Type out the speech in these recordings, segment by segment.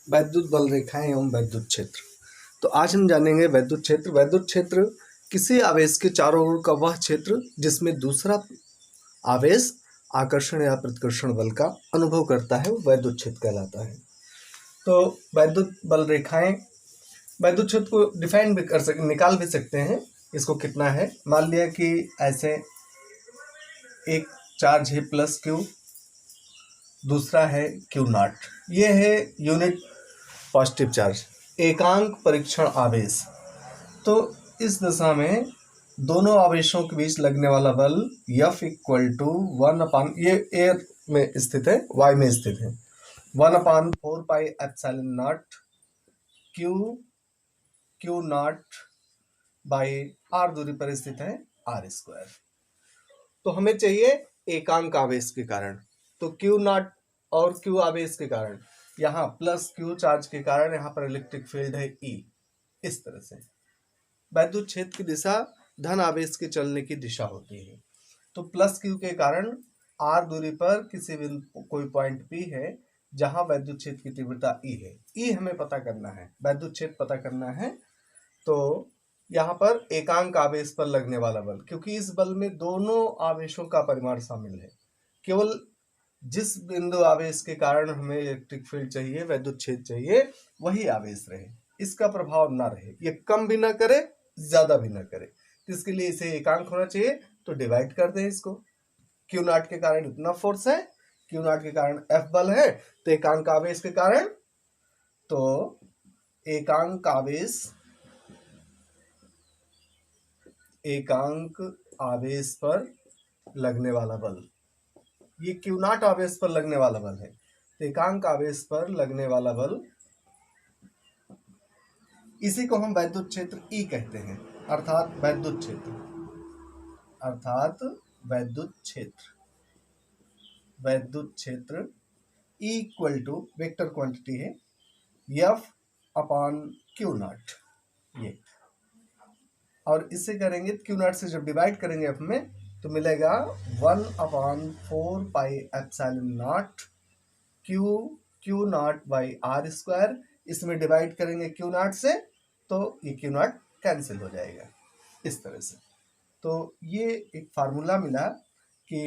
वैद्युत बल रेखाएं एवं वैद्युत क्षेत्र। तो आज हम जानेंगे वैद्युत क्षेत्र। वैद्युत क्षेत्र किसी आवेश के चारों ओर का वह क्षेत्र जिसमें दूसरा आवेश आकर्षण या प्रतिकर्षण बल का अनुभव करता है, वो वैद्युत क्षेत्र कहलाता है। तो वैद्युत बल रेखाएं, वैद्युत क्षेत्र को डिफाइन भी कर सकते, निकाल भी सकते हैं। इसको कितना है, मान लिया कि ऐसे एक चार्ज है प्लस क्यू, दूसरा है क्यू नॉट, ये है यूनिट पॉजिटिव चार्ज, एकांक परीक्षण आवेश। तो इस दशा में दोनों आवेशों के बीच लगने वाला बल F इक्वल टू 1/, ये एयर में स्थित है, वाई में स्थित है, 1/4 pi epsilon naught q naught by r दूरी पर स्थित है r²। तो हमें चाहिए एकांक आवेश के कारण, तो क्यू नॉट और क्यू आवेश के कारण, यहाँ प्लस क्यू चार्ज के कारण यहाँ पर इलेक्ट्रिक फील्ड है E। इस तरह से वैद्युत क्षेत्र की दिशा धन आवेश के चलने की दिशा होती है। तो प्लस क्यू के कारण r दूरी पर किसी भी कोई पॉइंट P है जहां वैद्युत क्षेत्र की तीव्रता E है। E हमें पता करना है, वैद्युत क्षेत्र पता करना है। तो यहाँ पर एकांक आवेश पर लगने वाला बल, क्योंकि इस बल में दोनों आवेशों का परिमाण शामिल है, केवल जिस बिंदु आवेश के कारण हमें इलेक्ट्रिक फील्ड चाहिए, वैद्युत क्षेत्र चाहिए, वही आवेश रहे, इसका प्रभाव ना रहे, ये कम भी ना करे ज्यादा भी ना करे। तो इसके लिए इसे एकांक होना चाहिए। तो डिवाइड कर दें इसको, क्यू नॉट के कारण इतना फोर्स है, क्यू नॉट के कारण F बल है, तो एकांक आवेश के कारण, तो एकांक आवेश पर लगने वाला बल, ये क्यू नॉट आवेश पर लगने वाला बल है, तो एकांक आवेश पर लगने वाला बल, इसी को हम वैद्युत क्षेत्र E कहते हैं, अर्थात वैद्युत क्षेत्र E equal to vector quantity है F/Q0, ये, और इससे करेंगे क्यू नॉट से जब डिवाइड करेंगे F में, तो मिलेगा 1/4 pi epsilon naught q naught by r²। इसमें डिवाइड करेंगे क्यू नॉट से, तो ये क्यू नॉट कैंसिल हो जाएगा इस तरह से। तो ये एक फार्मूला मिला कि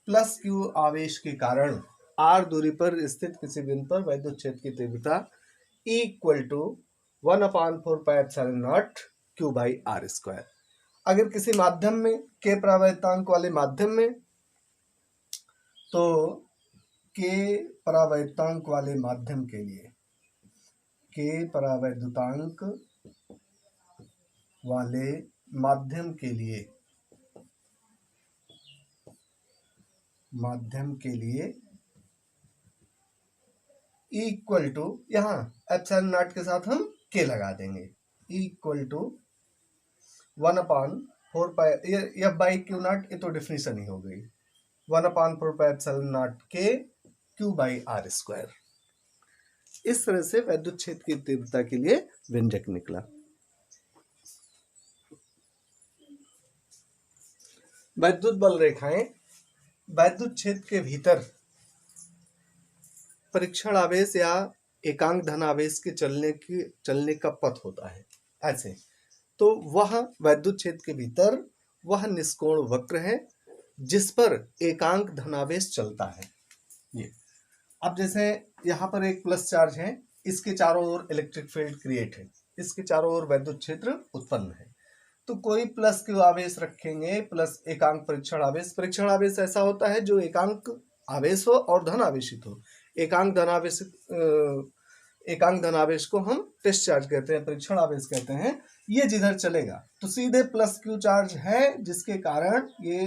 प्लस क्यू आवेश के कारण r दूरी पर स्थित किसी बिंदु पर वैद्युत क्षेत्र की तीव्रता E equal to 1/4 pi epsilon naught q by r²। अगर किसी माध्यम में, के परावैद्युतांक वाले माध्यम में, तो के परावैद्युतांक वाले माध्यम के लिए, के परावैद्युतांक वाले माध्यम के लिए E इक्वल टू, यहाँ एप्सिलॉन नॉट के साथ हम के लगा देंगे, E equal to 1/4 pi F by q naught, ये तो डेफिनेशन ही हो गई, 1/4 पाई एप्सिलॉन नॉट के क्यू बाई r²। इस तरह से वैद्युत क्षेत्र की तीव्रता के लिए व्यंजक निकला। वैद्युत बल रेखाएं वैद्युत क्षेत्र के भीतर परीक्षण आवेश या एकांक धन आवेश के चलने का पथ होता है ऐसे। तो वह वैद्युत क्षेत्र के भीतर वह निष्कोण वक्र है जिस पर एकांक धनावेश चलता है। ये अब जैसे यहाँ पर एक प्लस चार्ज है, इसके चारों ओर इलेक्ट्रिक फील्ड क्रिएट है, इसके चारों ओर वैद्युत क्षेत्र उत्पन्न है। तो कोई प्लस क्यू आवेश रखेंगे, प्लस एकांक परीक्षण आवेश ऐसा होता है जो एकांक आवेश हो और धन आवेशित हो। एकांक धनावेश को हम टेस्ट चार्ज कहते हैं, परीक्षण आवेश कहते हैं। ये जिधर चलेगा तो सीधे प्लस क्यू चार्ज है, जिसके कारण ये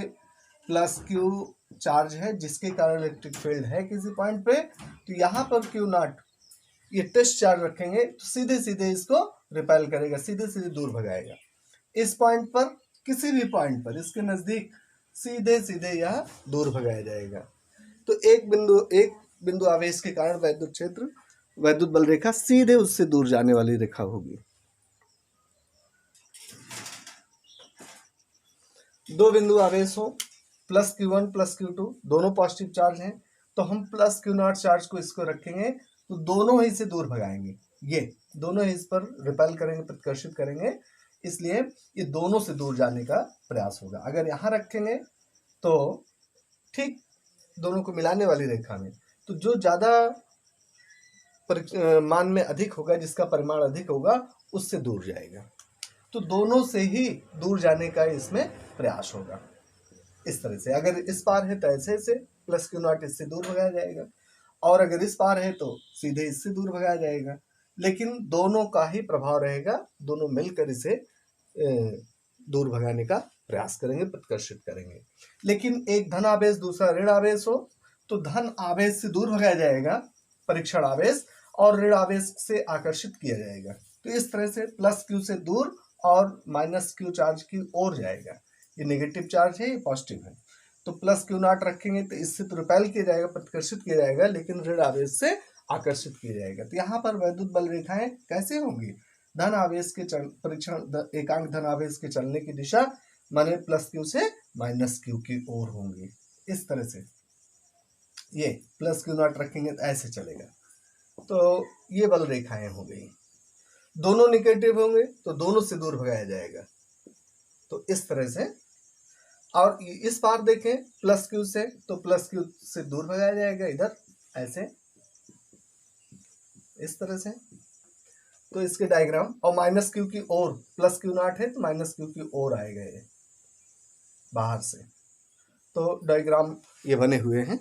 प्लस क्यू चार्ज है, जिसके कारण इलेक्ट्रिक फील्ड है किसी पॉइंट पे। तो यहाँ पर क्यू नॉट, ये टेस्ट चार्ज रखेंगे तो सीधे सीधे इसको रिपेल करेगा, सीधे सीधे दूर भगाएगा। इस पॉइंट पर, किसी भी पॉइंट पर इसके नजदीक सीधे सीधे यह दूर भगाया जाएगा। तो एक बिंदु आवेश के कारण वैद्युत क्षेत्र, वैद्युत बल रेखा सीधे उससे दूर जाने वाली रेखा होगी। दो बिंदु आवेश हो, प्लस Q1 प्लस Q2, दोनों पॉजिटिव चार्ज हैं, तो हम प्लस Q0 चार्ज को इसको रखेंगे तो दोनों ही से दूर भगाएंगे, ये दोनों ही इस पर रिपेल करेंगे, प्रतिकर्षित करेंगे, इसलिए ये दोनों से दूर जाने का प्रयास होगा। अगर यहाँ रखेंगे तो ठीक दोनों को मिलाने वाली रेखा में, तो जो ज्यादा मान में अधिक होगा, जिसका परिमाण अधिक होगा, उससे दूर जाएगा। तो दोनों से ही दूर जाने का इसमें प्रयास होगा। इस तरह से अगर इस पार है तो ऐसे से प्लस क्यू नॉट इससे दूर भगाया जाएगा, और अगर इस पार है तो सीधे इससे दूर भगाया जाएगा। लेकिन दोनों का ही प्रभाव रहेगा, दोनों मिलकर इसे दूर भगाने का प्रयास करेंगे, प्रतिकर्षित करेंगे। लेकिन एक धन आवेश दूसरा ऋण आवेश हो तो धन आवेश से दूर भगाया जाएगा, परीक्षण आवेश, और ऋण आवेश से आकर्षित किया जाएगा। तो इस तरह से प्लस क्यू से दूर और माइनस क्यू चार्ज की ओर जाएगा। ये नेगेटिव चार्ज है, ये पॉजिटिव है। तो प्लस क्यू नॉट रखेंगे तो इससे तो रिपेल किया जाएगा, प्रतिकर्षित किया जाएगा, लेकिन ऋण आवेश से आकर्षित किया जाएगा। तो यहाँ पर वैद्युत बल रेखाएं कैसे होंगी? धन आवेश के परीक्षण एकांक धन आवेश के चलने की दिशा माने प्लस क्यू से माइनस क्यू की ओर होंगी। इस तरह से ये प्लस क्यू नॉट रखेंगे तो ऐसे चलेगा। तो ये बल रेखाएं हो गई। दोनों निगेटिव होंगे तो दोनों से दूर भगाया जाएगा, तो इस तरह से। और इस पार देखें प्लस क्यू से, तो प्लस क्यू से दूर भगाया जाएगा इधर ऐसे, इस तरह से। तो इसके डायग्राम, और माइनस क्यू की ओर, प्लस क्यू नॉट है तो माइनस क्यू की ओर आएगा ये बाहर से। तो डायग्राम ये बने हुए हैं।